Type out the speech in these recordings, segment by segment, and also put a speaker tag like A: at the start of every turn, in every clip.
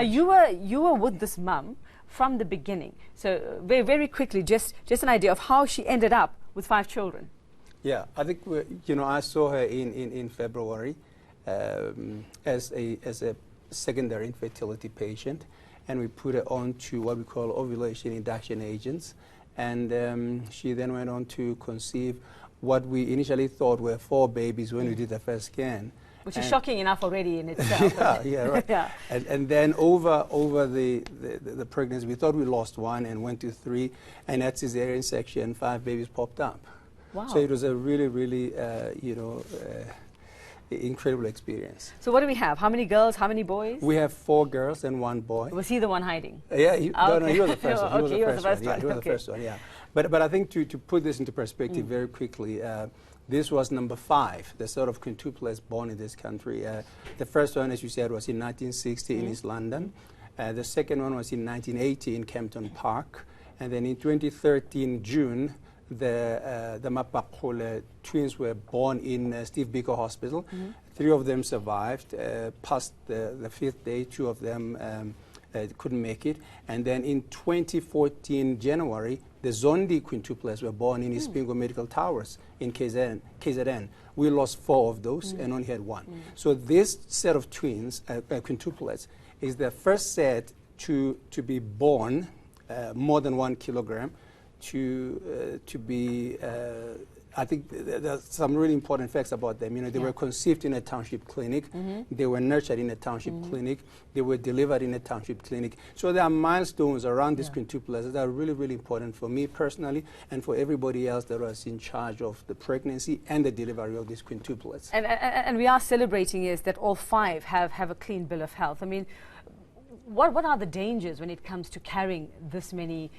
A: You were with this mum from the beginning. So very, very quickly, just an idea of how she ended up with 5 children.
B: Yeah, I think I saw her in February as a secondary infertility patient, and we put her on to what we call ovulation induction agents, and she then went on to conceive what we initially thought were 4 babies when we did the first scan.
A: Which is shocking enough already in itself.
B: Yeah, right.
A: Yeah.
B: And then over the pregnancy, we thought we lost 1 and went to 3, and at cesarean section, 5 babies popped up.
A: Wow.
B: So it was a really, really, incredible experience.
A: So what do we have? How many girls, how many boys?
B: We have 4 girls and 1 boy.
A: Was he the one hiding?
B: Yeah, he was the first one.
A: He was the first one.
B: Yeah, he was the first one, yeah. But I think to put this into perspective very quickly, this was number 5, the sort of quintuplets born in this country. The first one, as you said, was in 1960 in East London. The second one was in 1980 in Kempton Park. And then in 2013, June, the Mapakole twins were born in Steve Biko Hospital. 3 of them survived. Past the 5th day, 2 of them couldn't make it. And then in 2014, January, the Zondi quintuplets were born in Ispingo Medical Towers in KZN. We lost 4 of those and only had 1. So this set of twins, quintuplets, is the first set to be born more than 1 kilogram, to be I think there's some really important facts about them. They were conceived in a township clinic. They were nurtured in a township clinic. They were delivered in a township clinic. So there are milestones around these quintuplets that are really, really important for me personally and for everybody else that was in charge of the pregnancy and the delivery of these quintuplets.
A: And we are celebrating is that all 5 have a clean bill of health. I mean, what are the dangers when it comes to carrying this many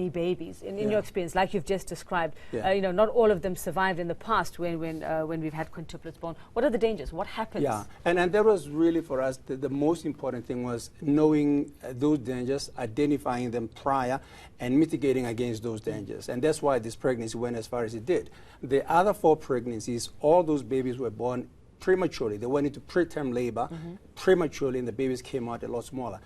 A: babies? In your experience, like you've just described, not all of them survived in the past when we've had quintuplets born. What are the dangers? What happens?
B: Yeah, and that was really for us the most important thing was knowing those dangers, identifying them prior, and mitigating against those dangers. And that's why this pregnancy went as far as it did. The other 4 pregnancies, all those babies were born prematurely. They went into preterm labor prematurely, and the babies came out a lot smaller.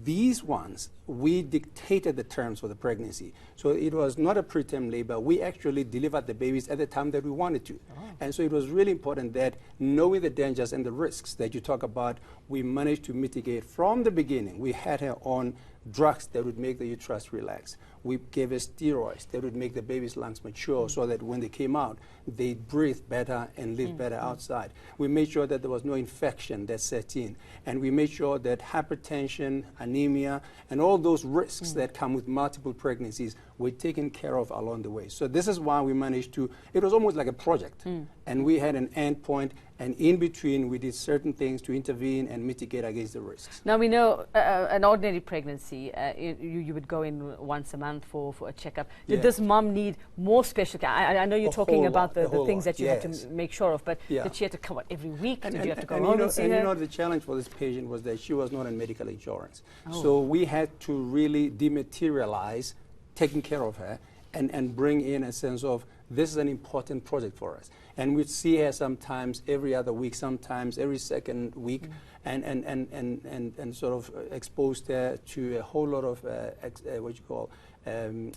B: These ones, we dictated the terms for the pregnancy. So it was not a preterm labor. We actually delivered the babies at the time that we wanted to. And so it was really important that knowing the dangers and the risks that you talk about, we managed to mitigate from the beginning. We had her on drugs that would make the uterus relax. We gave her steroids that would make the baby's lungs mature so that when they came out, they breathed better and lived better outside. We made sure that there was no infection that set in. And we made sure that hypertension, anemia, and all those risks that come with multiple pregnancies were taken care of along the way. So this is why we managed to, it was almost like a project. And we had an end point, and in between we did certain things to intervene and mitigate against the risks.
A: Now we know an ordinary pregnancy, you would go in once a month for a checkup. Did this mom need more special care? I know you're talking about the things that you have to make sure of, but did she have to come out every week? Did you have to go home and see her?
B: The challenge for this patient was that she was not on medical insurance. So we had to really dematerialize taking care of her and bring in a sense of this is an important project for us. And we'd see her sometimes every other week, sometimes every second week, and sort of exposed her to a whole lot of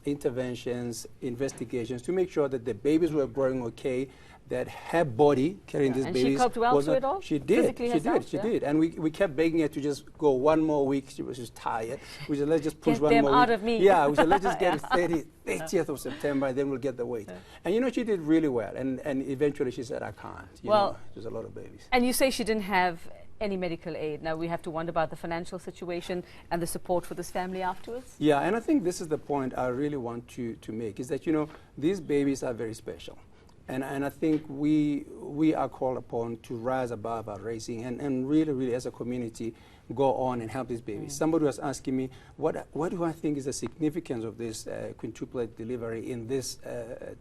B: interventions, investigations to make sure that the babies were growing okay, that her body carrying these babies.
A: And she coped well to it all?
B: She did. She did. And we kept begging her to just go 1 more week. She was just tired. We said, let's just push 1 more week.
A: Get them out of me.
B: Yeah, we said, let's just get it 30th of September, and then we'll get the weight. And she did really well. And eventually she said, I can't. There's a lot of babies.
A: And you say she didn't have any medical aid. Now we have to wonder about the financial situation and the support for this family afterwards.
B: Yeah, and I think this is the point I really want to make, is that, these babies are very special. And I think we are called upon to rise above our racing and really, as a community, go on and help these babies. Somebody was asking me, what do I think is the significance of this quintuplet delivery in this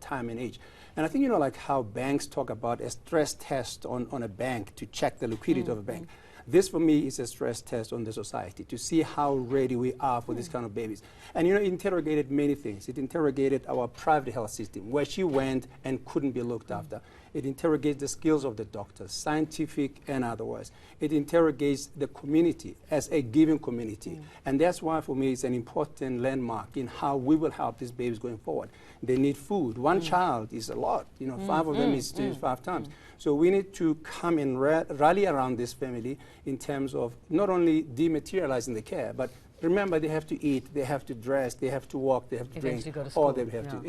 B: time and age? And I think, like how banks talk about a stress test on a bank to check the liquidity of a bank. This, for me, is a stress test on the society to see how ready we are for this kind of babies. And, it interrogated many things. It interrogated our private health system, where she went and couldn't be looked after. It interrogates the skills of the doctors, scientific and otherwise. It interrogates the community as a given community. And that's why, for me, it's an important landmark in how we will help these babies going forward. They need food. One child is a lot. You know, 5 of them is 5 times. So we need to come and rally around this family in terms of not only dematerializing the care, but remember, they have to eat, they have to dress, they have to walk, they have to drink,
A: go to school.
B: or they have to,